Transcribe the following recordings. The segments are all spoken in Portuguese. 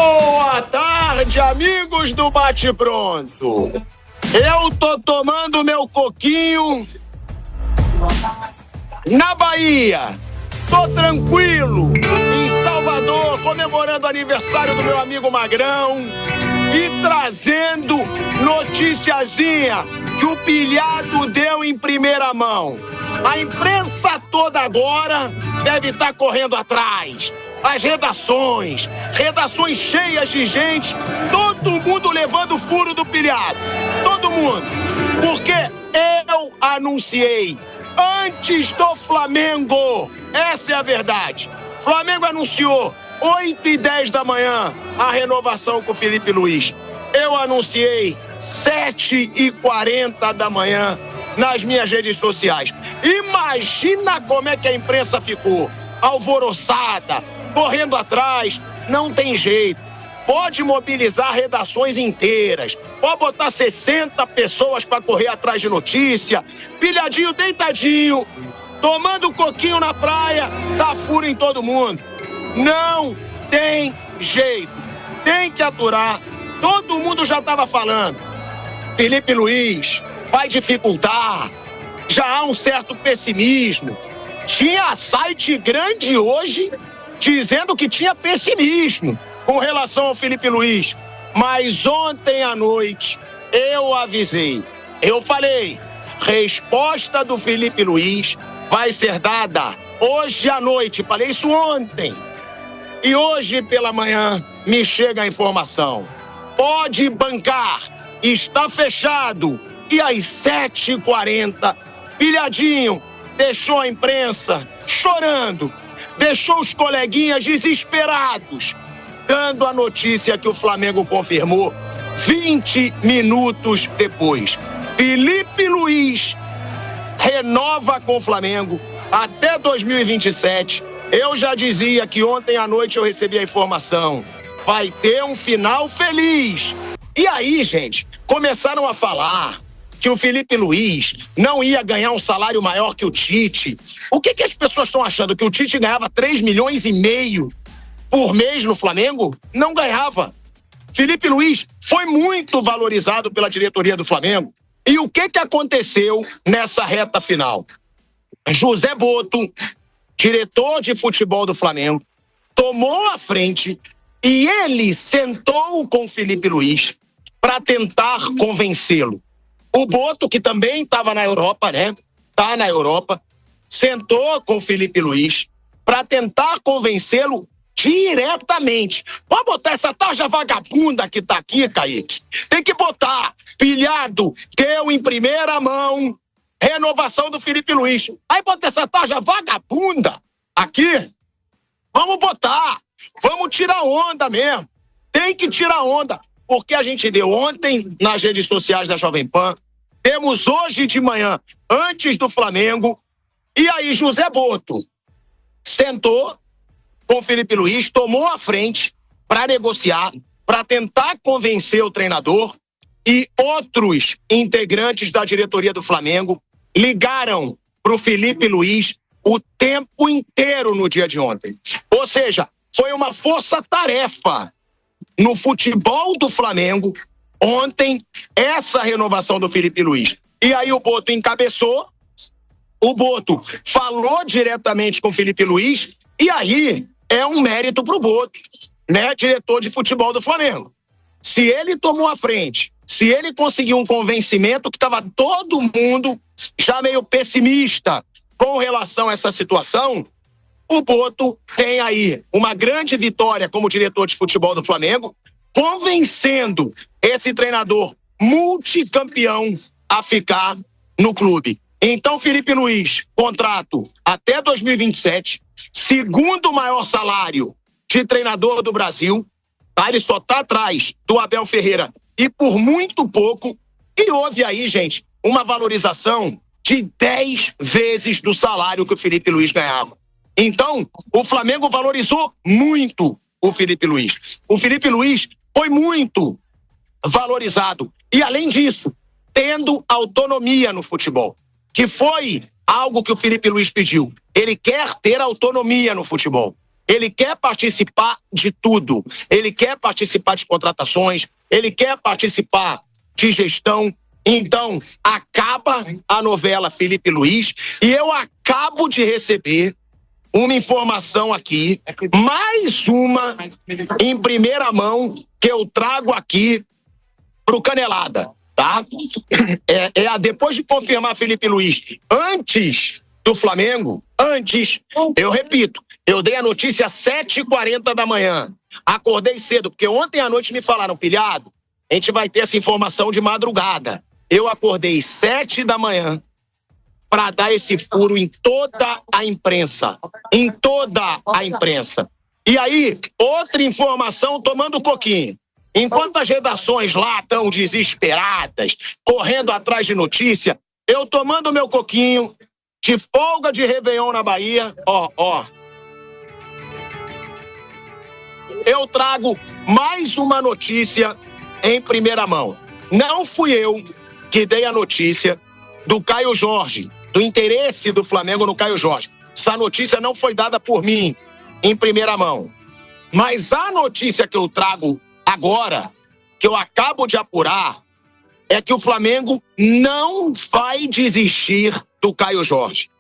Boa tarde, amigos do Bate Pronto. Eu tô tomando meu coquinho na Bahia. Tô tranquilo em Salvador, comemorando o aniversário do meu amigo Magrão e trazendo noticiazinha que o pilhado deu em primeira mão. A imprensa toda agora deve estar correndo atrás. As redações cheias de gente, todo mundo levando furo do pilhado. Todo mundo. Porque eu anunciei antes do Flamengo. Essa é a verdade. Flamengo anunciou 8h10 da manhã a renovação com o Felipe Luiz. Eu anunciei 7h40 da manhã nas minhas redes sociais. Imagina como é que a imprensa ficou. Alvoroçada, correndo atrás. Não tem jeito. Pode mobilizar redações inteiras. Pode botar 60 pessoas para correr atrás de notícia. Pilhadinho, deitadinho, tomando coquinho na praia, dá furo em todo mundo. Não tem jeito. Tem que aturar. Todo mundo já estava falando. Felipe Luiz vai dificultar. Já há um certo pessimismo. Tinha site grande hoje dizendo que tinha pessimismo com relação ao Felipe Luiz. Mas ontem à noite eu avisei. Eu falei, resposta do Felipe Luiz vai ser dada hoje à noite. Falei isso ontem. E hoje pela manhã me chega a informação. Pode bancar, está fechado. E às 7h40, pilhadinho deixou a imprensa chorando. Deixou os coleguinhas desesperados, dando a notícia que o Flamengo confirmou 20 minutos depois. Felipe Luiz renova com o Flamengo até 2027. Eu já dizia que ontem à noite eu recebi a informação. Vai ter um final feliz. E aí, gente, começaram a falar que o Felipe Luiz não ia ganhar um salário maior que o Tite. O que as pessoas estão achando? Que o Tite ganhava 3,5 milhões por mês no Flamengo? Não ganhava. Felipe Luiz foi muito valorizado pela diretoria do Flamengo. E o que aconteceu nessa reta final? José Boto, diretor de futebol do Flamengo, tomou a frente e ele sentou com o Felipe Luiz para tentar convencê-lo. O Boto, que também estava na Europa, né? Tá na Europa, sentou com o Felipe Luiz para tentar convencê-lo diretamente. Pode botar essa tarja vagabunda que tá aqui, Kaique. Tem que botar. Pilhado deu em primeira mão renovação do Felipe Luiz. Aí bota essa tarja vagabunda aqui. Vamos botar. Vamos tirar onda mesmo. Tem que tirar onda. Porque a gente deu ontem nas redes sociais da Jovem Pan, temos hoje de manhã, antes do Flamengo, e aí José Boto sentou com o Felipe Luiz, tomou a frente para negociar, para tentar convencer o treinador, e outros integrantes da diretoria do Flamengo ligaram para o Felipe Luiz o tempo inteiro no dia de ontem. Ou seja, foi uma força-tarefa no futebol do Flamengo, ontem, essa renovação do Felipe Luiz. E aí o Boto encabeçou, o Boto falou diretamente com o Felipe Luiz, e aí é um mérito pro Boto, né, diretor de futebol do Flamengo. Se ele tomou a frente, se ele conseguiu um convencimento que estava todo mundo já meio pessimista com relação a essa situação, o Boto tem aí uma grande vitória como diretor de futebol do Flamengo, convencendo esse treinador multicampeão a ficar no clube. Então, Felipe Luiz, contrato até 2027, segundo maior salário de treinador do Brasil, tá? Ele só tá atrás do Abel Ferreira e por muito pouco. E houve aí, gente, uma valorização de 10 vezes do salário que o Felipe Luiz ganhava. Então, o Flamengo valorizou muito o Felipe Luiz. O Felipe Luiz foi muito valorizado. E, além disso, tendo autonomia no futebol, que foi algo que o Felipe Luiz pediu. Ele quer ter autonomia no futebol. Ele quer participar de tudo. Ele quer participar de contratações, ele quer participar de gestão. Então, acaba a novela Felipe Luiz e eu acabo de receber uma informação aqui, mais uma em primeira mão que eu trago aqui pro Canelada, tá? Depois de confirmar Felipe Luiz antes do Flamengo, eu repito, eu dei a notícia às 7h40 da manhã. Acordei cedo, porque ontem à noite me falaram, pilhado, a gente vai ter essa informação de madrugada. Eu acordei 7 da manhã para dar esse furo em toda a imprensa. Em toda a imprensa. E aí, outra informação tomando um pouquinho. Enquanto as redações lá estão desesperadas, correndo atrás de notícia, eu tomando meu coquinho de folga de Réveillon na Bahia, eu trago mais uma notícia em primeira mão. Não fui eu que dei a notícia do Caio Jorge, do interesse do Flamengo no Caio Jorge. Essa notícia não foi dada por mim em primeira mão. Mas a notícia que eu trago agora, que eu acabo de apurar, é que o Flamengo não vai desistir do Caio Jorge.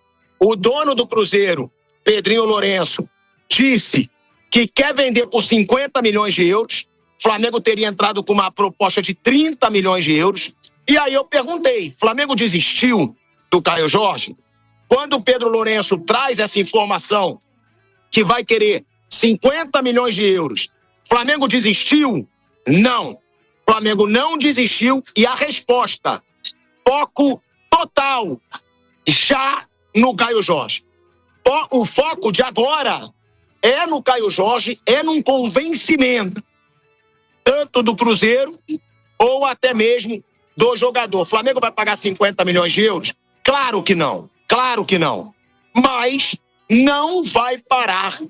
O dono do Cruzeiro, Pedrinho Lourenço, disse que quer vender por 50 milhões de euros. O Flamengo teria entrado com uma proposta de 30 milhões de euros. E aí eu perguntei, Flamengo desistiu do Caio Jorge? Quando o Pedro Lourenço traz essa informação que vai querer 50 milhões de euros, Flamengo desistiu? Não. Flamengo não desistiu e a resposta, foco total, já no Caio Jorge. O foco de agora é no Caio Jorge, é num convencimento, tanto do Cruzeiro ou até mesmo do jogador. O Flamengo vai pagar 50 milhões de euros? Claro que não, claro que não. Mas não vai parar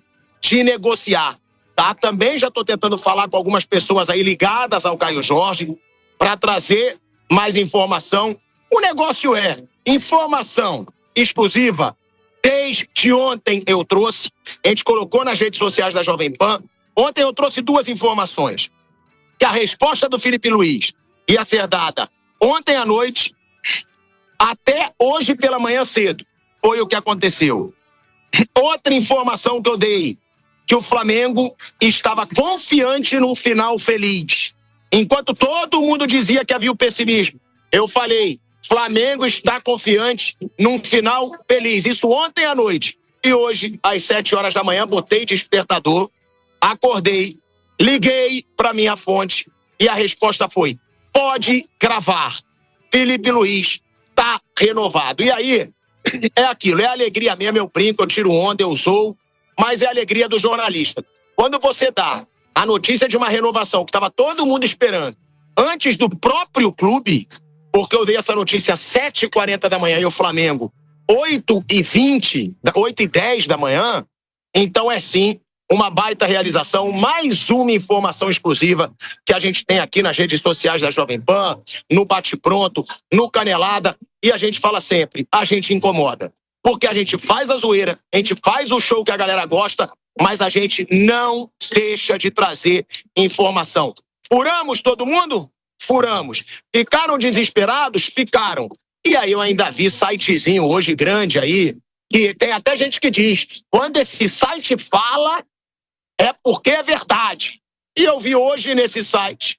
de negociar, tá? Também já estou tentando falar com algumas pessoas aí ligadas ao Caio Jorge para trazer mais informação. O negócio é informação exclusiva. Desde ontem eu trouxe, a gente colocou nas redes sociais da Jovem Pan. Ontem eu trouxe duas informações. Que a resposta do Felipe Luiz ia ser dada ontem à noite até hoje pela manhã cedo. Foi o que aconteceu. Outra informação que eu dei, que o Flamengo estava confiante num final feliz. Enquanto todo mundo dizia que havia o pessimismo, eu falei, Flamengo está confiante num final feliz. Isso ontem à noite. E hoje, às 7 horas da manhã, botei despertador, acordei, liguei para minha fonte e a resposta foi, pode gravar. Felipe Luiz está renovado. E aí, é aquilo, é alegria mesmo, eu brinco, eu tiro onda, eu sou, mas é a alegria do jornalista. Quando você dá a notícia de uma renovação que estava todo mundo esperando, antes do próprio clube, porque eu dei essa notícia às 7h40 da manhã e o Flamengo 8h20, 8h10 da manhã, então é sim uma baita realização, mais uma informação exclusiva que a gente tem aqui nas redes sociais da Jovem Pan, no Bate Pronto, no Canelada, e a gente fala sempre, a gente incomoda. Porque a gente faz a zoeira, a gente faz o show que a galera gosta, mas a gente não deixa de trazer informação. Furamos todo mundo? Furamos. Ficaram desesperados? Ficaram. E aí eu ainda vi sitezinho hoje grande aí, que tem até gente que diz, quando esse site fala, é porque é verdade. E eu vi hoje nesse site,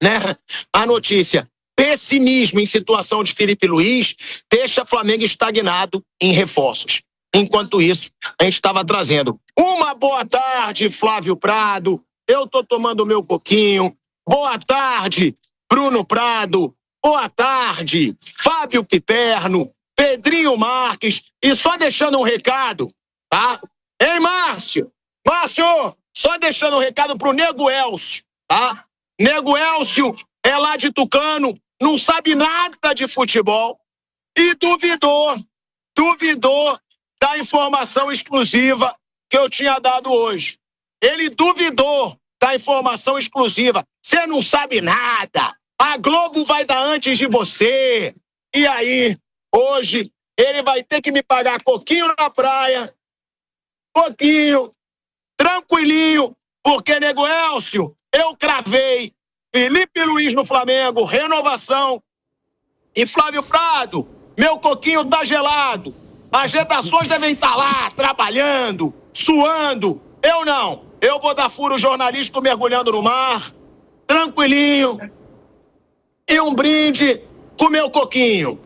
né, a notícia, pessimismo em situação de Felipe Luiz deixa Flamengo estagnado em reforços. Enquanto isso, a gente estava trazendo uma boa tarde, Flávio Prado, eu tô tomando o meu coquinho, boa tarde, Bruno Prado, boa tarde, Fábio Piperno, Pedrinho Marques, e só deixando um recado, tá? Ei, Márcio, só deixando um recado pro Nego Elcio, tá? Nego Elcio é lá de Tucano, não sabe nada de futebol e duvidou da informação exclusiva que eu tinha dado hoje. Ele duvidou da informação exclusiva. Você não sabe nada. A Globo vai dar antes de você. E aí, hoje, ele vai ter que me pagar coquinho na praia, coquinho, tranquilinho, porque, nego Elcio, eu cravei Felipe Luiz no Flamengo, renovação. E Flávio Prado, meu coquinho tá gelado. As redações devem estar lá, trabalhando, suando. Eu não. Eu vou dar furo jornalístico mergulhando no mar, tranquilinho. E um brinde com meu coquinho.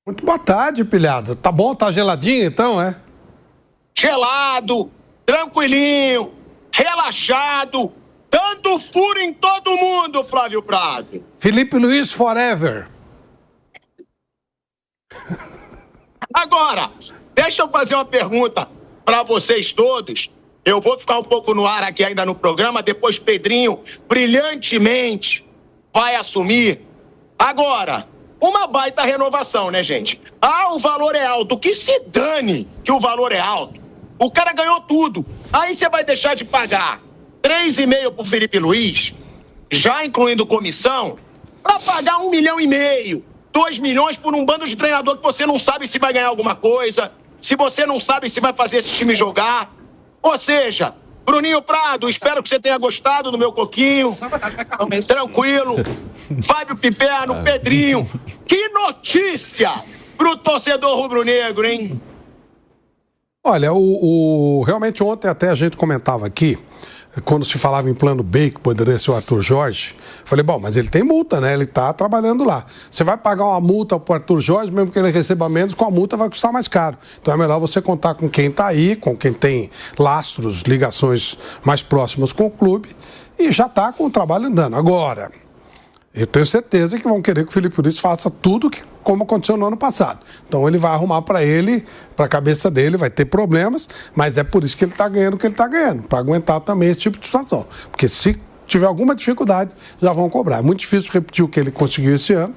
Muito boa tarde, pilhado. Tá bom? Tá geladinho então, é? Gelado, tranquilinho, relaxado, dando furo em todo mundo, Flávio Prado. Felipe Luiz forever. Agora, deixa eu fazer uma pergunta para vocês todos. Eu vou ficar um pouco no ar aqui ainda no programa, depois Pedrinho brilhantemente vai assumir. Agora, uma baita renovação, né, gente? O valor é alto. Que se dane que o valor é alto. O cara ganhou tudo. Aí você vai deixar de pagar 3,5 pro Felipe Luiz, já incluindo comissão, para pagar 1,5 milhão, 2 milhões por um bando de treinador que você não sabe se vai ganhar alguma coisa, se você não sabe se vai fazer esse time jogar. Ou seja, Bruninho Prado, espero que você tenha gostado do meu coquinho. Tranquilo. Fábio Piperno, Pedrinho. Que notícia pro torcedor rubro-negro, hein? Olha, realmente ontem até a gente comentava aqui, quando se falava em plano B, que poderia ser o Arthur Jorge, falei, bom, mas ele tem multa, né? Ele tá trabalhando lá. Você vai pagar uma multa pro Arthur Jorge, mesmo que ele receba menos, com a multa vai custar mais caro. Então é melhor você contar com quem tá aí, com quem tem lastros, ligações mais próximas com o clube, e já tá com o trabalho andando. Agora, eu tenho certeza que vão querer que o Felipe Luiz faça tudo como aconteceu no ano passado. Então ele vai arrumar para ele, para a cabeça dele, vai ter problemas, mas é por isso que ele está ganhando o que ele está ganhando, para aguentar também esse tipo de situação. Porque se tiver alguma dificuldade, já vão cobrar. É muito difícil repetir o que ele conseguiu esse ano,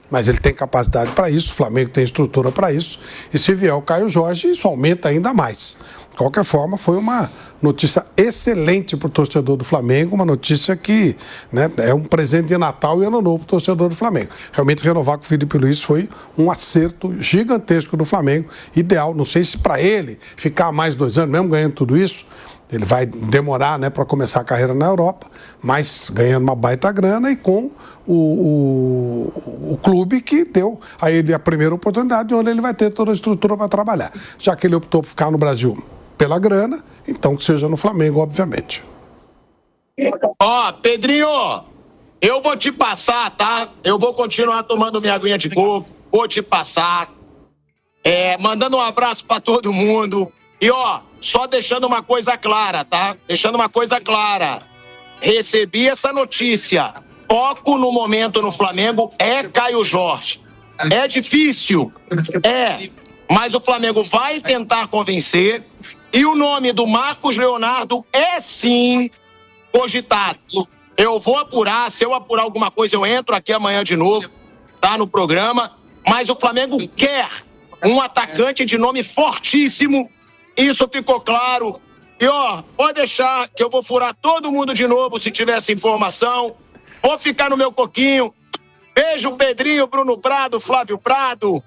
mas ele tem capacidade para isso, o Flamengo tem estrutura para isso, e se vier o Caio Jorge, isso aumenta ainda mais. De qualquer forma, foi uma notícia excelente para o torcedor do Flamengo, uma notícia que, né, é um presente de Natal e Ano Novo para o torcedor do Flamengo. Realmente renovar com o Felipe Luiz foi um acerto gigantesco do Flamengo, ideal. Não sei se para ele ficar mais 2 anos, mesmo ganhando tudo isso, ele vai demorar, né, para começar a carreira na Europa, mas ganhando uma baita grana e com o clube que deu a ele a primeira oportunidade, onde ele vai ter toda a estrutura para trabalhar. Já que ele optou por ficar no Brasil pela grana, então que seja no Flamengo, obviamente. Pedrinho, eu vou te passar, tá? Eu vou continuar tomando minha aguinha de coco, vou te passar. Mandando um abraço pra todo mundo. E, só deixando uma coisa clara, tá? Deixando uma coisa clara. Recebi essa notícia. Foco no momento no Flamengo é Caio Jorge. É difícil? Mas o Flamengo vai tentar convencer. E o nome do Marcos Leonardo é sim cogitado. Eu vou apurar, se eu apurar alguma coisa, eu entro aqui amanhã de novo, tá no programa. Mas o Flamengo quer um atacante de nome fortíssimo. Isso ficou claro. E pode deixar que eu vou furar todo mundo de novo se tiver essa informação. Vou ficar no meu coquinho. Beijo, Pedrinho, Bruno Prado, Flávio Prado,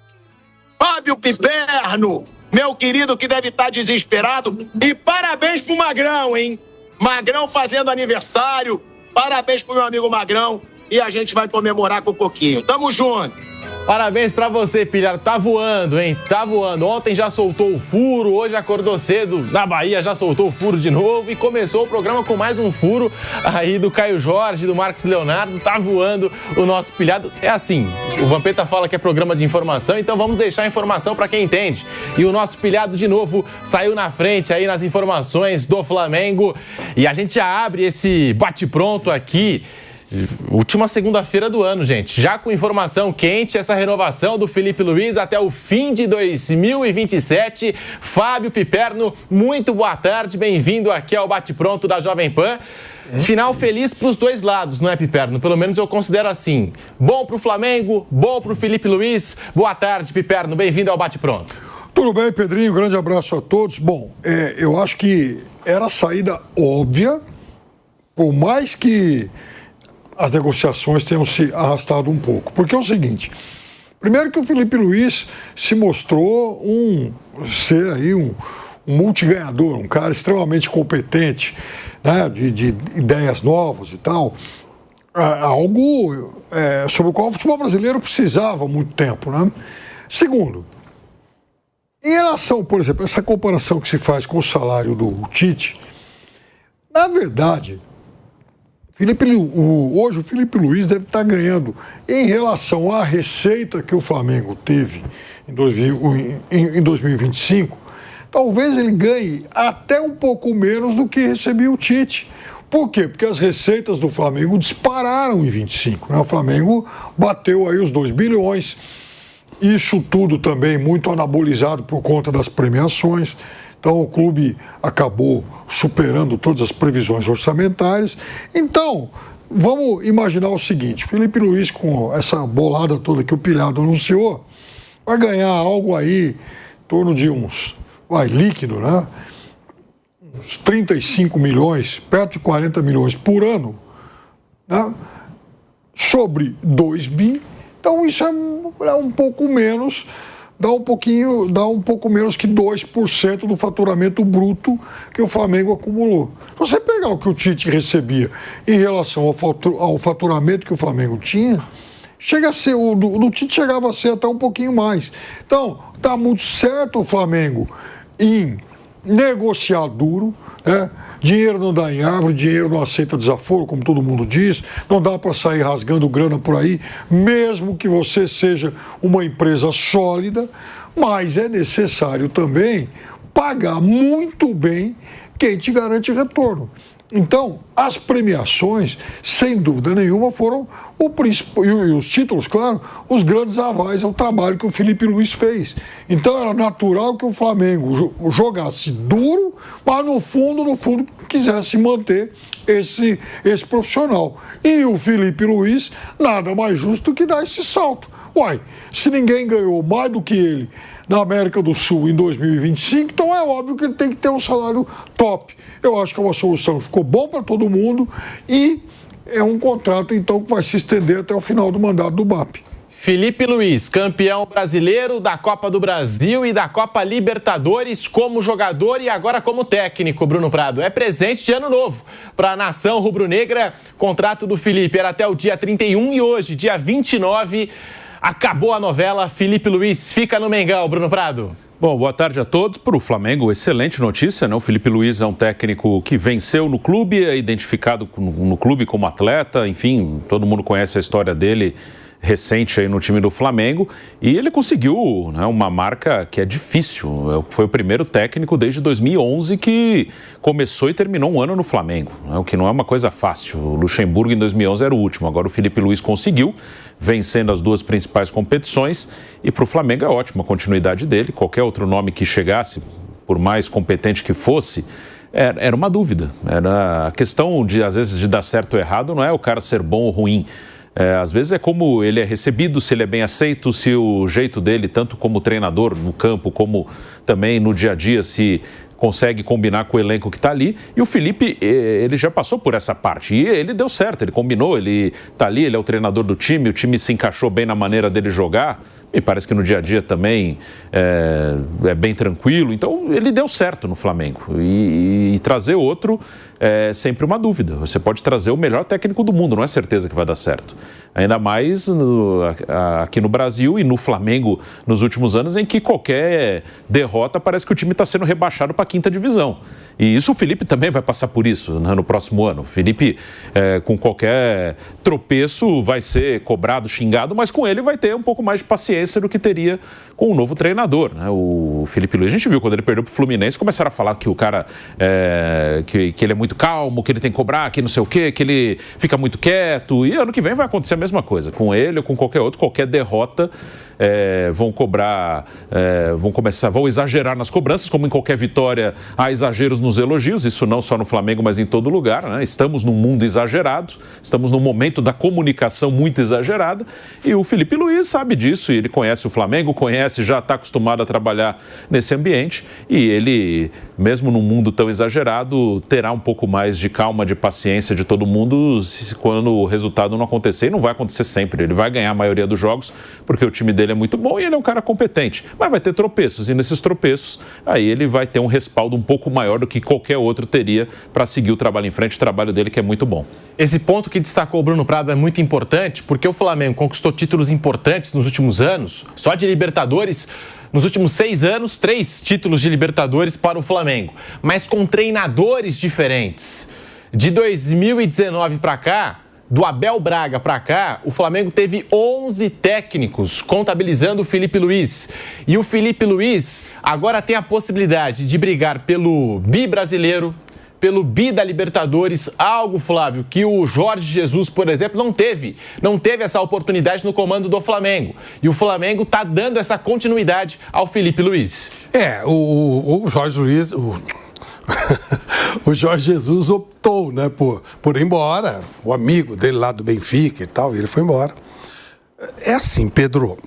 Fábio Piperno, meu querido que deve estar desesperado. E parabéns pro Magrão, hein? Magrão fazendo aniversário. Parabéns pro meu amigo Magrão. E a gente vai comemorar com um pouquinho. Tamo junto. Parabéns pra você, pilhado. Tá voando, hein? Tá voando. Ontem já soltou o furo, hoje acordou cedo na Bahia, já soltou o furo de novo e começou o programa com mais um furo aí do Caio Jorge, do Marcos Leonardo. Tá voando o nosso pilhado. É assim, o Vampeta fala que é programa de informação, então vamos deixar a informação pra quem entende. E o nosso pilhado, de novo, saiu na frente aí nas informações do Flamengo. E a gente já abre esse bate-pronto aqui. Última segunda-feira do ano, gente. Já com informação quente, essa renovação do Felipe Luiz até o fim de 2027. Fábio Piperno, muito boa tarde. Bem-vindo aqui ao Bate-Pronto da Jovem Pan. Final feliz para os dois lados, não é, Piperno? Pelo menos eu considero assim. Bom para o Flamengo, bom para o Felipe Luiz. Boa tarde, Piperno. Bem-vindo ao Bate-Pronto. Tudo bem, Pedrinho? Grande abraço a todos. Bom, eu acho que era a saída óbvia, por mais que as negociações tenham se arrastado um pouco. Porque é o seguinte, primeiro que o Felipe Luiz se mostrou ser aí um multiganhador, um cara extremamente competente, né, de ideias novas e tal, algo sobre o qual o futebol brasileiro precisava há muito tempo, né? Segundo, em relação, por exemplo, essa comparação que se faz com o salário do Tite, na verdade, hoje o Felipe Luiz deve estar ganhando, em relação à receita que o Flamengo teve em 2025, talvez ele ganhe até um pouco menos do que recebia o Tite. Por quê? Porque as receitas do Flamengo dispararam em 25, né? O Flamengo bateu aí os 2 bilhões. Isso tudo também muito anabolizado por conta das premiações. Então o clube acabou superando todas as previsões orçamentárias. Então, vamos imaginar o seguinte, Felipe Luiz, com essa bolada toda que o Pilhado anunciou, vai ganhar algo aí em torno de líquido, né? Uns 35 milhões, perto de 40 milhões por ano, né? Sobre 2 bi. Então isso é um pouco menos, dá um pouco menos que 2% do faturamento bruto que o Flamengo acumulou. Então, você pegar o que o Tite recebia em relação ao faturamento que o Flamengo tinha, chega a ser, o do Tite chegava a ser até um pouquinho mais. Então, está muito certo o Flamengo em negociar duro, né? Dinheiro não dá em árvore, dinheiro não aceita desaforo, como todo mundo diz, não dá para sair rasgando grana por aí, mesmo que você seja uma empresa sólida, mas é necessário também pagar muito bem quem te garante retorno. Então, as premiações, sem dúvida nenhuma, foram o principal, e os títulos, claro, os grandes avais ao trabalho que o Felipe Luiz fez. Então, era natural que o Flamengo jogasse duro, mas no fundo, quisesse manter esse profissional. E o Felipe Luiz, nada mais justo que dar esse salto. Se ninguém ganhou mais do que ele na América do Sul em 2025, então é óbvio que ele tem que ter um salário top. Eu acho que é uma solução que ficou bom para todo mundo e é um contrato, então, que vai se estender até o final do mandato do BAP. Felipe Luiz, campeão brasileiro da Copa do Brasil e da Copa Libertadores como jogador e agora como técnico, Bruno Prado. É presente de ano novo para a nação rubro-negra. Contrato do Felipe era até o dia 31 e hoje, dia 29, acabou a novela. Felipe Luiz fica no Mengão, Bruno Prado. Bom, boa tarde a todos. Para o Flamengo, excelente notícia, né? O Felipe Luiz é um técnico que venceu no clube, é identificado no clube como atleta, enfim, todo mundo conhece a história dele recente aí no time do Flamengo, e ele conseguiu, né, uma marca que é difícil. Foi o primeiro técnico desde 2011 que começou e terminou um ano no Flamengo, né, o que não é uma coisa fácil. O Luxemburgo em 2011 era o último, agora o Felipe Luiz conseguiu, vencendo as duas principais competições, e para o Flamengo é ótima a continuidade dele. Qualquer outro nome que chegasse, por mais competente que fosse, era uma dúvida. Era a questão de, às vezes, de dar certo ou errado, não é o cara ser bom ou ruim. Às vezes é como ele é recebido, se ele é bem aceito, se o jeito dele, tanto como treinador no campo, como também no dia a dia, se consegue combinar com o elenco que está ali. E o Felipe, ele já passou por essa parte e ele deu certo, ele combinou, ele está ali, ele é o treinador do time, o time se encaixou bem na maneira dele jogar. E parece que no dia a dia também é bem tranquilo. Então, ele deu certo no Flamengo. E trazer outro é sempre uma dúvida. Você pode trazer o melhor técnico do mundo, não é certeza que vai dar certo. Ainda mais aqui no Brasil e no Flamengo nos últimos anos, em que qualquer derrota parece que o time está sendo rebaixado para a 5ª divisão. E isso o Felipe também vai passar por isso, né, no próximo ano. O Felipe, com qualquer tropeço, vai ser cobrado, xingado, mas com ele vai ter um pouco mais de paciência do que teria com o novo treinador, né? O Felipe Luiz, a gente viu quando ele perdeu pro Fluminense, começaram a falar que o cara que ele é muito calmo, que ele tem que cobrar, que não sei o quê, que ele fica muito quieto, e ano que vem vai acontecer a mesma coisa, com ele ou com qualquer outro, qualquer derrota, vão cobrar, vão exagerar nas cobranças, como em qualquer vitória há exageros nos elogios, isso não só no Flamengo, mas em todo lugar, né? Estamos num mundo exagerado, estamos num momento da comunicação muito exagerada, e o Felipe Luiz sabe disso, e ele conhece o Flamengo, já está acostumado a trabalhar nesse ambiente, e ele, mesmo num mundo tão exagerado, terá um pouco mais de calma, de paciência de todo mundo quando o resultado não acontecer, e não vai acontecer sempre, ele vai ganhar a maioria dos jogos, porque o time dele é muito bom e ele é um cara competente. Mas vai ter tropeços, e nesses tropeços, aí ele vai ter um respaldo um pouco maior do que qualquer outro teria para seguir o trabalho em frente, o trabalho dele que é muito bom. Esse ponto que destacou o Bruno Prado é muito importante, porque o Flamengo conquistou títulos importantes nos últimos anos, só de Libertadores. Nos últimos 6 anos, 3 títulos de Libertadores para o Flamengo, mas com treinadores diferentes. De 2019 para cá, do Abel Braga para cá, o Flamengo teve 11 técnicos, contabilizando o Felipe Luiz. E o Felipe Luiz agora tem a possibilidade de brigar pelo bi-brasileiro, pelo bi da Libertadores, algo, Flávio, que o Jorge Jesus, por exemplo, não teve essa oportunidade no comando do Flamengo. E o Flamengo está dando essa continuidade ao Felipe Luiz. O Jorge Luiz... O Jorge Jesus optou, né, por ir embora, o amigo dele lá do Benfica e tal, e ele foi embora. É assim, Pedro,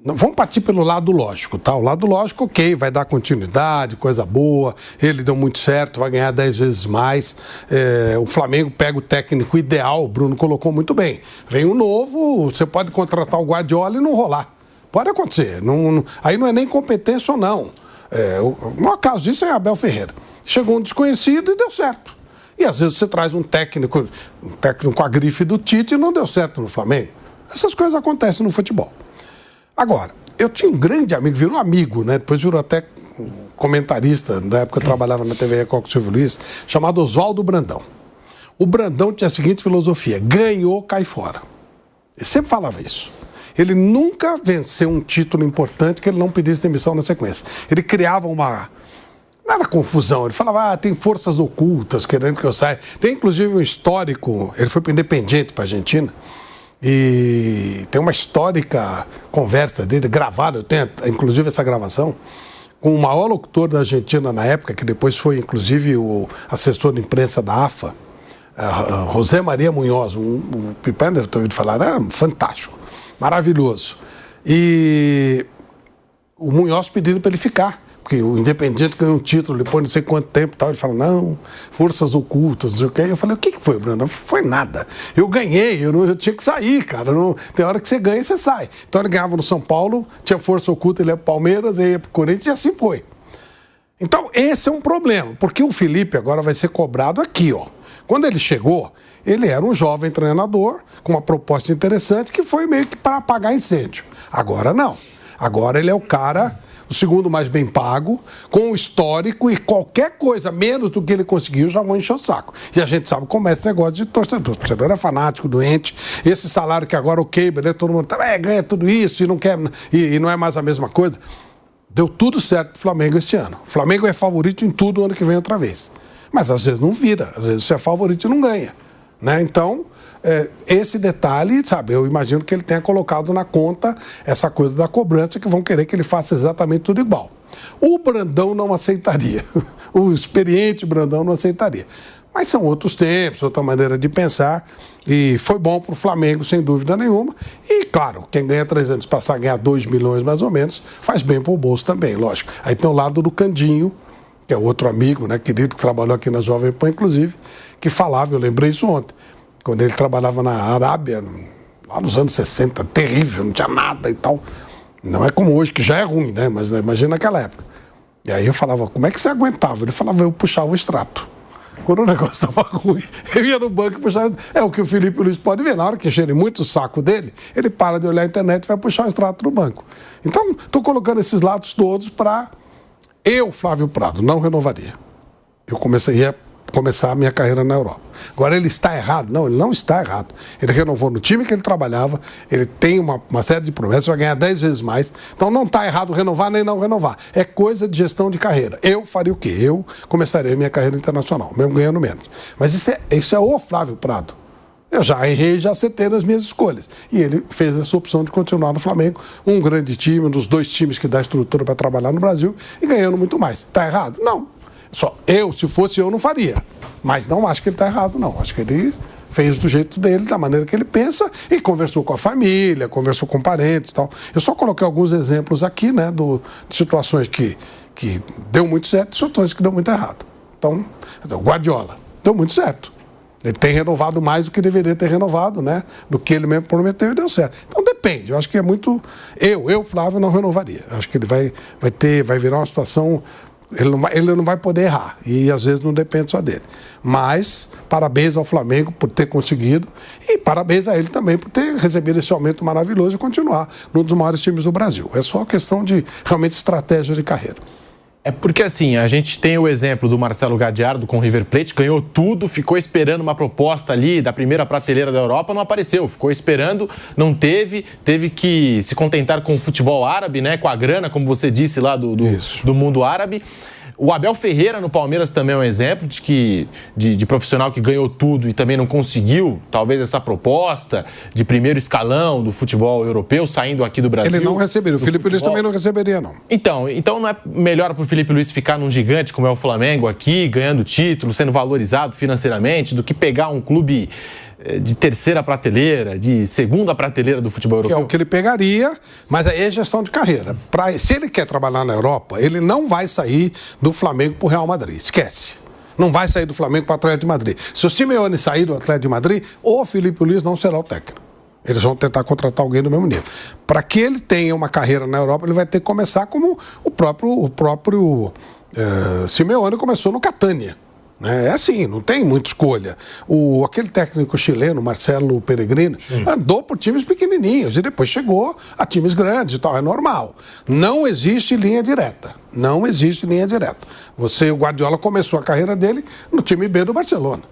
vamos partir pelo lado lógico, tá? O lado lógico, ok, vai dar continuidade, coisa boa, ele deu muito certo, vai ganhar 10 vezes mais. O Flamengo pega o técnico ideal, o Bruno colocou muito bem. Vem um novo, você pode contratar o Guardiola e não rolar. Pode acontecer, aí não é nem competência ou não. O maior caso disso é Abel Ferreira. Chegou um desconhecido e deu certo. E às vezes você traz um técnico com a grife do Tite e não deu certo no Flamengo. Essas coisas acontecem no futebol. Agora, eu tinha um grande amigo, virou amigo, né? Depois virou até comentarista, da época que eu trabalhava na TV Record com o Silvio Luiz, chamado Oswaldo Brandão. O Brandão tinha a seguinte filosofia: ganhou, cai fora. Ele sempre falava isso. Ele nunca venceu um título importante que ele não pedisse demissão na sequência. Ele criava uma... Não era confusão. Ele falava, tem forças ocultas querendo que eu saia. Tem inclusive um histórico, ele foi para o Independiente, para a Argentina, e tem uma histórica conversa dele, gravada, eu tenho inclusive essa gravação, com o maior locutor da Argentina na época, que depois foi inclusive o assessor de imprensa da AFA, José Maria Munhoz, o Pipander, estou ouvindo falar, era fantástico. Maravilhoso. E o Munhoz pedindo para ele ficar, porque o Independiente ganhou um título depois de não sei quanto tempo e tal. Ele fala, não, forças ocultas, não sei o quê. Eu falei, o que foi, Bruno? Não foi nada. Eu ganhei, eu tinha que sair, cara. Tem hora que você ganha e você sai. Então ele ganhava no São Paulo, tinha força oculta, ele ia para o Palmeiras, ele ia para o Corinthians e assim foi. Então esse é um problema, porque o Felipe agora vai ser cobrado aqui, ó. Quando ele chegou, ele era um jovem treinador com uma proposta interessante que foi meio que para apagar incêndio. Agora não. Agora ele é o cara, o segundo mais bem pago, com o histórico, e qualquer coisa menos do que ele conseguiu já vão encher o saco. E a gente sabe como é esse negócio de torcedor. O torcedor é fanático, doente. Esse salário que agora, ok, beleza, todo mundo ganha tudo isso e não quer, e não é mais a mesma coisa. Deu tudo certo pro Flamengo este ano. O Flamengo é favorito em tudo ano que vem outra vez. Mas às vezes não vira, às vezes você é favorito e não ganha. Né? Então, esse detalhe, sabe, eu imagino que ele tenha colocado na conta essa coisa da cobrança, que vão querer que ele faça exatamente tudo igual. O Brandão não aceitaria, o experiente Brandão não aceitaria. Mas são outros tempos, outra maneira de pensar, e foi bom para o Flamengo, sem dúvida nenhuma. E, claro, quem ganha 300 passar a ganhar 2 milhões mais ou menos, faz bem para o bolso também, lógico. Aí tem o lado do Candinho, que é outro amigo, né, querido, que trabalhou aqui na Jovem Pan, inclusive, que falava, eu lembrei isso ontem, quando ele trabalhava na Arábia, lá nos anos 60, terrível, não tinha nada e tal. Não é como hoje, que já é ruim, né, mas imagina naquela época. E aí eu falava, como é que você aguentava? Ele falava, eu puxava o extrato. Quando o negócio estava ruim, eu ia no banco e puxava. É o que o Felipe Luiz pode ver. Na hora que encherem muito o saco dele, ele para de olhar a internet e vai puxar o extrato do banco. Então, estou colocando esses lados todos para... Eu, Flávio Prado, não renovaria. Eu ia começar a minha carreira na Europa. Agora, ele está errado? Não, ele não está errado. Ele renovou no time que ele trabalhava, ele tem uma série de promessas, vai ganhar 10 vezes mais. Então, não está errado renovar nem não renovar. É coisa de gestão de carreira. Eu faria o quê? Eu começaria a minha carreira internacional, mesmo ganhando menos. Mas isso é o Flávio Prado. Eu já errei, já acertei nas minhas escolhas. E ele fez essa opção de continuar no Flamengo, um grande time, um dos 2 times que dá estrutura para trabalhar no Brasil, e ganhando muito mais. Está errado? Não. Se fosse eu, não faria. Mas não acho que ele está errado, não. Acho que ele fez do jeito dele, da maneira que ele pensa, e conversou com a família, conversou com parentes e tal. Eu só coloquei alguns exemplos aqui, né, de situações que deu muito certo e situações que deu muito errado. Então, o Guardiola deu muito certo. Ele tem renovado mais do que deveria ter renovado, né? Do que ele mesmo prometeu e deu certo. Então depende. Eu acho que é muito... Eu, Flávio, não renovaria. Eu acho que ele vai virar uma situação... Ele não vai poder errar. E às vezes não depende só dele. Mas parabéns ao Flamengo por ter conseguido. E parabéns a ele também por ter recebido esse aumento maravilhoso e continuar num dos maiores times do Brasil. É só questão de realmente estratégia de carreira. É porque, assim, a gente tem o exemplo do Marcelo Gadiardo com o River Plate, ganhou tudo, ficou esperando uma proposta ali da primeira prateleira da Europa, não apareceu, ficou esperando, não teve que se contentar com o futebol árabe, né, com a grana, como você disse lá do mundo árabe. O Abel Ferreira no Palmeiras também é um exemplo de profissional que ganhou tudo e também não conseguiu, talvez, essa proposta de primeiro escalão do futebol europeu, saindo aqui do Brasil. Ele não receberia, o Felipe Luiz também não receberia, não. Então não é melhor para o Felipe Luiz ficar num gigante como é o Flamengo aqui, ganhando título, sendo valorizado financeiramente, do que pegar um clube de terceira prateleira, de segunda prateleira do futebol europeu? Que é o que ele pegaria, mas aí é gestão de carreira. Se ele quer trabalhar na Europa, ele não vai sair do Flamengo para o Real Madrid. Esquece. Não vai sair do Flamengo para o Atlético de Madrid. Se o Simeone sair do Atlético de Madrid, o Felipe Luiz não será o técnico. Eles vão tentar contratar alguém do mesmo nível. Para que ele tenha uma carreira na Europa, ele vai ter que começar como o próprio Simeone começou no Catania. É assim, não tem muita escolha. Aquele técnico chileno, Marcelo Pellegrino, andou por times pequenininhos e depois chegou a times grandes e tal. É normal. Não existe linha direta. Não existe linha direta. O Guardiola começou a carreira dele no time B do Barcelona.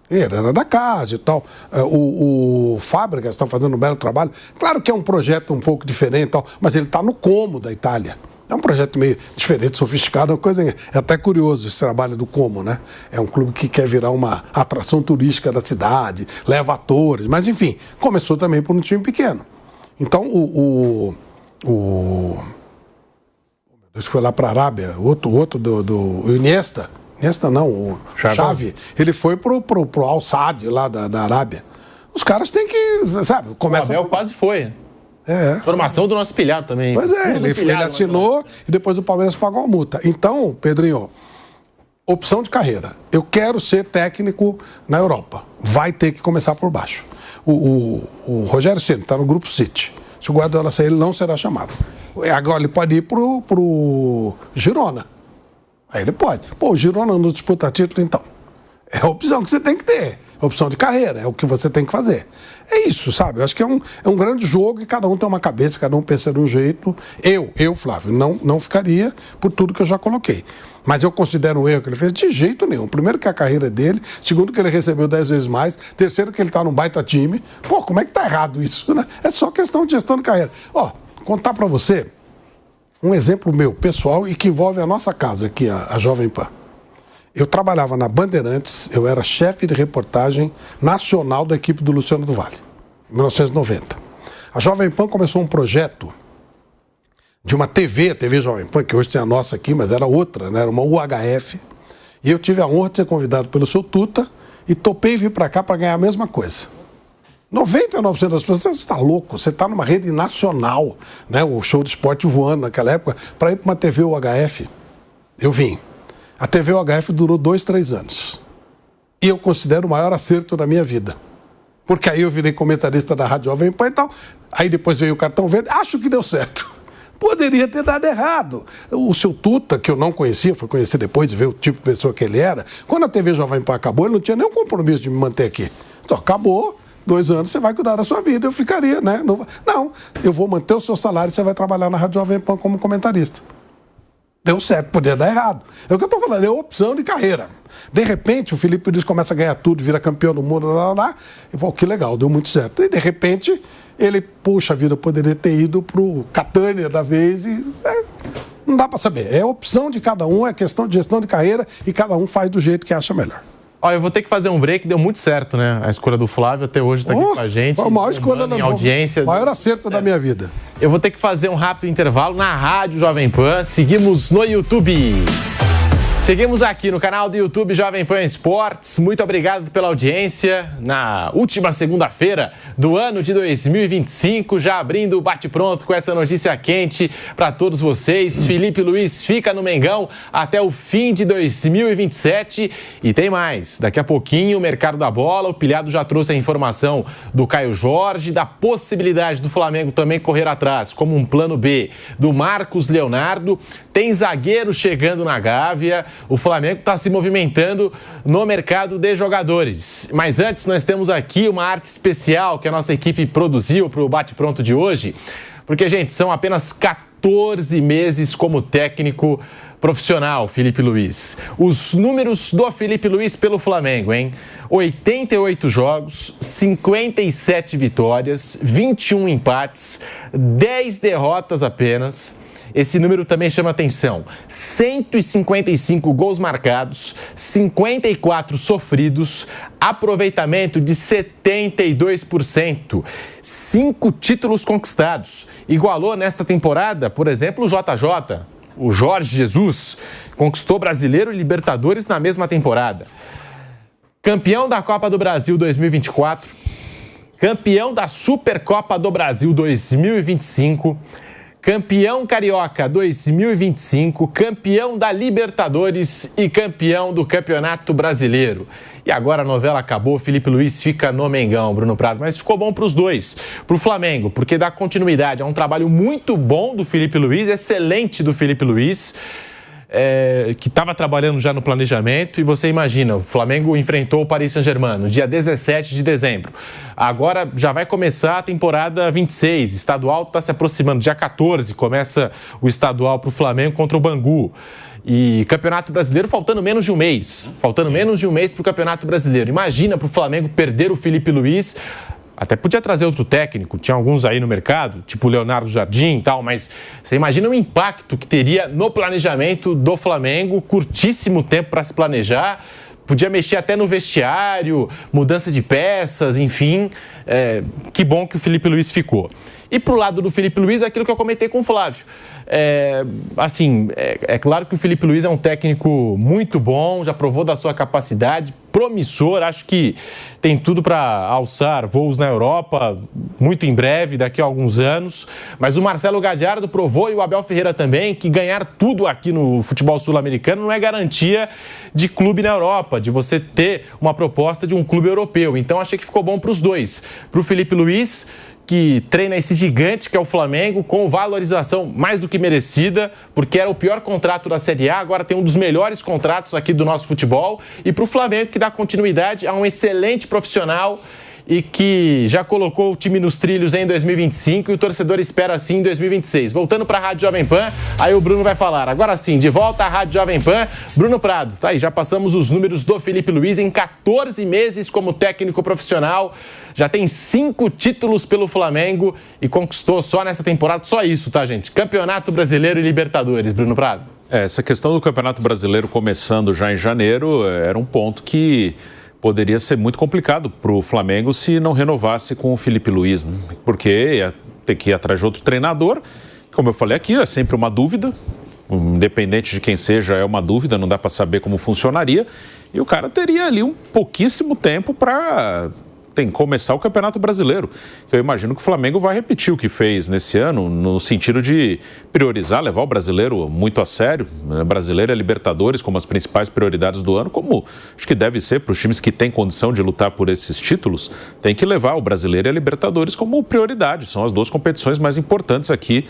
Ele era da casa e tal. O Fábricas está fazendo um belo trabalho. Claro que é um projeto um pouco diferente, tal, mas ele está no Como da Itália. É um projeto meio diferente, sofisticado, uma coisa... É até curioso esse trabalho do Como, né? É um clube que quer virar uma atração turística da cidade, leva atores, mas enfim, começou também por um time pequeno. Então, Deus foi lá para a Arábia, outro do Iniesta não, o Xavi, ele foi pro Al Sadd lá da Arábia. Os caras têm que, sabe, começa... O Abel quase foi. Formação do nosso pilhar também. Pois é, ele assinou e depois o Palmeiras pagou a multa. Então, Pedrinho, opção de carreira. Eu quero ser técnico na Europa. Vai ter que começar por baixo. O Rogério Ceni está no Grupo City. Se o Guardiola sair, ele não será chamado. Agora ele pode ir pro Girona. Aí ele pode. O Girona não disputa título, então. É a opção que você tem que ter. Opção de carreira, é o que você tem que fazer. É isso, sabe? Eu acho que é um grande jogo e cada um tem uma cabeça, cada um pensa de um jeito. Eu, Flávio, não ficaria por tudo que eu já coloquei. Mas eu considero um erro que ele fez de jeito nenhum. Primeiro que a carreira dele, segundo que ele recebeu 10 vezes mais, terceiro que ele está num baita time. Pô, como é que tá errado isso, né? É só questão de gestão de carreira. Contar para você um exemplo meu, pessoal, e que envolve a nossa casa aqui, a Jovem Pan. Eu trabalhava na Bandeirantes, eu era chefe de reportagem nacional da equipe do Luciano do Vale, em 1990. A Jovem Pan começou um projeto de uma TV, a TV Jovem Pan, que hoje tem a nossa aqui, mas era outra, né? Era uma UHF. E eu tive a honra de ser convidado pelo seu Tuta e topei vir para cá para ganhar a mesma coisa. 99% das pessoas, você está louco, você está numa rede nacional, né? O Show de Esporte voando naquela época, para ir para uma TV UHF. Eu vim. A TV UHF durou 2-3 anos. E eu considero o maior acerto da minha vida. Porque aí eu virei comentarista da Rádio Jovem Pan e tal. Aí depois veio o Cartão Verde. Acho que deu certo. Poderia ter dado errado. O seu Tuta, que eu não conhecia, fui conhecer depois de ver o tipo de pessoa que ele era. Quando a TV Jovem Pan acabou, ele não tinha nenhum compromisso de me manter aqui. Então, acabou, 2 anos, você vai cuidar da sua vida. Eu ficaria, né? Não, eu vou manter o seu salário e você vai trabalhar na Rádio Jovem Pan como comentarista. Deu certo, podia dar errado. É o que eu estou falando, é opção de carreira. De repente, o Felipe Luiz começa a ganhar tudo, vira campeão do mundo, e pô, que legal, deu muito certo. E de repente, ele, puxa vida, poderia ter ido pro Catania da vez e... não dá para saber. É opção de cada um, é questão de gestão de carreira e cada um faz do jeito que acha melhor. Eu vou ter que fazer um break, deu muito certo, né? A escolha do Flávio até hoje está aqui com a gente. Foi a maior escolha da audiência. Maior acerto da minha vida. Eu vou ter que fazer um rápido intervalo na Rádio Jovem Pan. Seguimos no YouTube. Seguimos aqui no canal do YouTube Jovem Pan Esportes. Muito obrigado pela audiência. Na última segunda-feira do ano de 2025, já abrindo o bate-pronto com essa notícia quente para todos vocês. Filipe Luís fica no Mengão até o fim de 2027. E tem mais. Daqui a pouquinho, o mercado da bola. O Pilhado já trouxe a informação do Caio Jorge, da possibilidade do Flamengo também correr atrás, como um plano B, do Marcos Leonardo. Tem zagueiro chegando na Gávea. O Flamengo está se movimentando no mercado de jogadores. Mas antes, nós temos aqui uma arte especial que a nossa equipe produziu para o bate-pronto de hoje. Porque, gente, são apenas 14 meses como técnico profissional, Filipe Luís. Os números do Filipe Luís pelo Flamengo, hein? 88 jogos, 57 vitórias, 21 empates, 10 derrotas apenas. Esse número também chama atenção. 155 gols marcados, 54 sofridos, aproveitamento de 72%, 5 títulos conquistados. Igualou nesta temporada, por exemplo, o JJ, o Jorge Jesus, conquistou Brasileiro e Libertadores na mesma temporada. Campeão da Copa do Brasil 2024, campeão da Supercopa do Brasil 2025, campeão carioca 2025, campeão da Libertadores e campeão do Campeonato Brasileiro. E agora a novela acabou, Filipe Luís fica no Mengão, Bruno Prado. Mas ficou bom para os dois, para o Flamengo, porque dá continuidade a um trabalho muito bom do Filipe Luís, excelente do Filipe Luís, que estava trabalhando já no planejamento. E você imagina, o Flamengo enfrentou o Paris Saint-Germain no dia 17 de dezembro. Agora já vai começar a temporada 26, estadual está se aproximando, dia 14 começa o estadual para o Flamengo contra o Bangu. E Campeonato Brasileiro faltando menos de um mês, para o Campeonato Brasileiro. Imagina para o Flamengo perder o Filipe Luís. Até podia trazer outro técnico, tinha alguns aí no mercado, tipo o Leonardo Jardim e tal, mas você imagina o impacto que teria no planejamento do Flamengo, curtíssimo tempo para se planejar, podia mexer até no vestiário, mudança de peças, enfim, que bom que o Filipe Luís ficou. E pro lado do Filipe Luís, aquilo que eu comentei com o Flávio. É claro que o Filipe Luís é um técnico muito bom, já provou da sua capacidade, promissor, acho que tem tudo para alçar voos na Europa muito em breve, daqui a alguns anos. Mas o Marcelo Gadiardo provou, e o Abel Ferreira também, que ganhar tudo aqui no futebol sul-americano não é garantia de clube na Europa, de você ter uma proposta de um clube europeu. Então achei que ficou bom para os dois. Para o Filipe Luís, que treina esse gigante que é o Flamengo, com valorização mais do que merecida, porque era o pior contrato da Série A, agora tem um dos melhores contratos aqui do nosso futebol. E para o Flamengo, que dá continuidade a um excelente profissional e que já colocou o time nos trilhos em 2025 e o torcedor espera assim em 2026. Voltando para a Rádio Jovem Pan, aí o Bruno vai falar. Agora sim, de volta à Rádio Jovem Pan, Bruno Prado. Tá aí, já passamos os números do Filipe Luís em 14 meses como técnico profissional. Já tem 5 títulos pelo Flamengo e conquistou só nessa temporada, só isso, tá, gente? Campeonato Brasileiro e Libertadores, Bruno Prado. Essa questão do Campeonato Brasileiro começando já em janeiro era um ponto que poderia ser muito complicado para o Flamengo se não renovasse com o Filipe Luís, né? Porque ia ter que ir atrás de outro treinador. Como eu falei aqui, é sempre uma dúvida, independente de quem seja, é uma dúvida, não dá para saber como funcionaria. E o cara teria ali um pouquíssimo tempo para começar o Campeonato Brasileiro. Eu imagino que o Flamengo vai repetir o que fez nesse ano, no sentido de priorizar, levar o brasileiro muito a sério, né? Brasileiro e Libertadores como as principais prioridades do ano, como acho que deve ser para os times que têm condição de lutar por esses títulos, tem que levar o Brasileiro e a Libertadores como prioridade. São as duas competições mais importantes aqui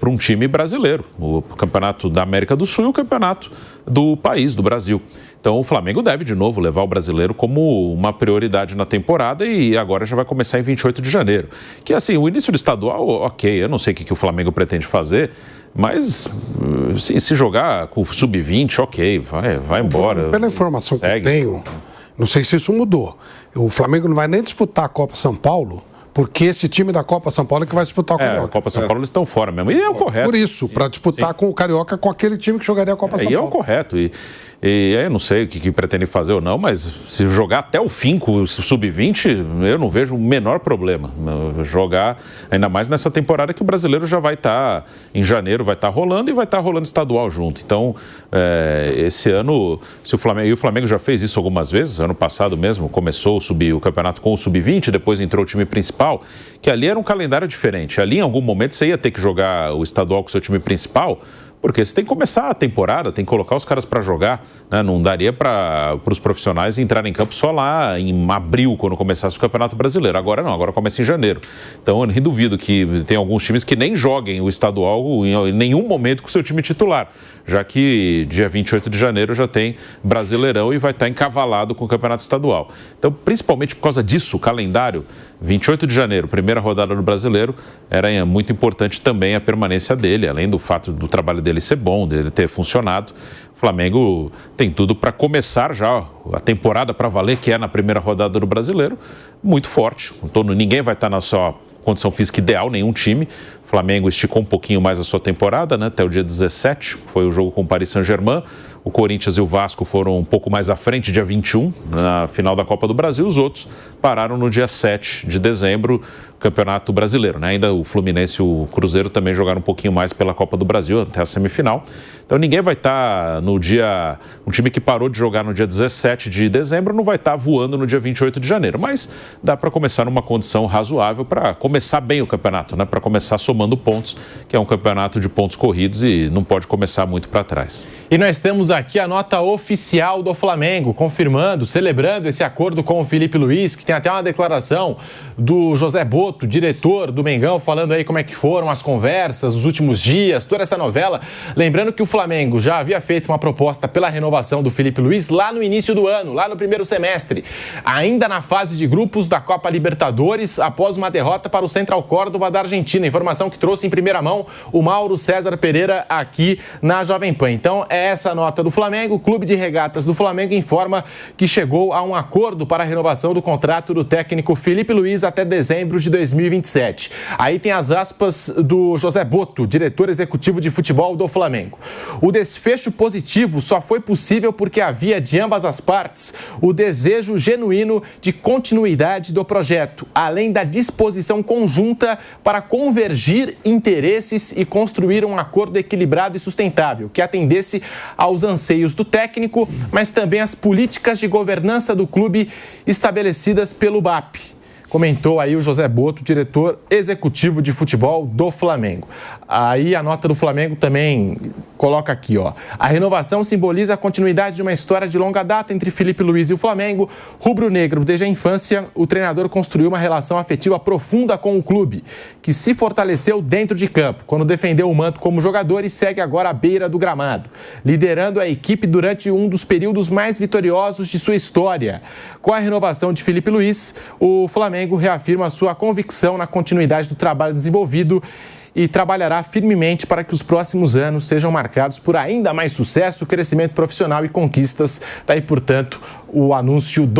para um time brasileiro, o Campeonato da América do Sul e o Campeonato do país, do Brasil. Então o Flamengo deve de novo levar o brasileiro como uma prioridade na temporada e agora já vai começar em 28 de janeiro. Que assim, o início do estadual, ok, eu não sei o que o Flamengo pretende fazer, mas sim, se jogar com o sub-20, ok, vai embora. Pela informação que eu tenho, não sei se isso mudou, o Flamengo não vai nem disputar a Copa São Paulo, porque esse time da Copa São Paulo é que vai disputar o Carioca. A Copa São Paulo eles estão fora mesmo. E é o correto. Por isso, para disputar com o Carioca, com aquele time que jogaria a Copa São Paulo. E é o correto. E aí eu não sei o que pretende fazer ou não, mas se jogar até o fim com o sub-20, eu não vejo o menor problema. Jogar, ainda mais nessa temporada que o brasileiro já vai estar, em janeiro, vai estar rolando e vai estar rolando estadual junto. Então, esse ano, se o Flamengo já fez isso algumas vezes, ano passado mesmo, começou o campeonato com o sub-20, depois entrou o time principal, que ali era um calendário diferente. Ali, em algum momento, você ia ter que jogar o estadual com o seu time principal, porque você tem que começar a temporada, tem que colocar os caras para jogar, né? Não daria para os profissionais entrarem em campo só lá em abril, quando começasse o Campeonato Brasileiro. Agora não, agora começa em janeiro. Então eu nem duvido que tem alguns times que nem joguem o estadual em nenhum momento com o seu time titular, já que dia 28 de janeiro já tem Brasileirão e vai estar encavalado com o Campeonato Estadual. Então, principalmente por causa disso, o calendário, 28 de janeiro, primeira rodada do Brasileiro, era muito importante também a permanência dele, além do fato do trabalho dele ser bom, dele ter funcionado. O Flamengo tem tudo para começar já a temporada para valer, que é na primeira rodada do Brasileiro, muito forte. Ninguém vai estar na sua condição física ideal, nenhum time. O Flamengo esticou um pouquinho mais a sua temporada, né? Até o dia 17, foi o jogo com o Paris Saint-Germain. O Corinthians e o Vasco foram um pouco mais à frente, dia 21, na final da Copa do Brasil. Os outros pararam no dia 7 de dezembro, Campeonato Brasileiro, né? Ainda o Fluminense e o Cruzeiro também jogaram um pouquinho mais pela Copa do Brasil, até a semifinal. Então ninguém vai estar no dia... Um time que parou de jogar no dia 17 de dezembro não vai estar voando no dia 28 de janeiro. Mas dá para começar numa condição razoável para começar bem o campeonato, né? Para começar somando pontos, que é um campeonato de pontos corridos e não pode começar muito para trás. E nós temos aqui a nota oficial do Flamengo, confirmando, celebrando esse acordo com o Felipe Luiz, que tem até uma declaração do José Botto, diretor do Mengão, falando aí como é que foram as conversas, os últimos dias, toda essa novela. Lembrando que o Flamengo já havia feito uma proposta pela renovação do Felipe Luiz lá no início do ano, lá no primeiro semestre, ainda na fase de grupos da Copa Libertadores, após uma derrota para o Central Córdoba da Argentina. Informação que trouxe em primeira mão o Mauro César Pereira aqui na Jovem Pan. Então, é essa a nota do Flamengo. O Clube de Regatas do Flamengo informa que chegou a um acordo para a renovação do contrato do técnico Felipe Luiz até dezembro de 2027. Aí tem as aspas do José Botto, diretor executivo de futebol do Flamengo. O desfecho positivo só foi possível porque havia de ambas as partes o desejo genuíno de continuidade do projeto, além da disposição conjunta para convergir interesses e construir um acordo equilibrado e sustentável, que atendesse aos anseios do técnico, mas também às políticas de governança do clube estabelecidas pelo BAP. Comentou aí o José Botto, diretor executivo de futebol do Flamengo. Aí a nota do Flamengo também coloca aqui, ó. A renovação simboliza a continuidade de uma história de longa data entre Felipe Luiz e o Flamengo. Rubro-negro, desde a infância, o treinador construiu uma relação afetiva profunda com o clube, que se fortaleceu dentro de campo, quando defendeu o manto como jogador e segue agora à beira do gramado, liderando a equipe durante um dos períodos mais vitoriosos de sua história. Com a renovação de Felipe Luiz, o Flamengo reafirma sua convicção na continuidade do trabalho desenvolvido e trabalhará firmemente para que os próximos anos sejam marcados por ainda mais sucesso, crescimento profissional e conquistas. Daí, portanto, o anúncio do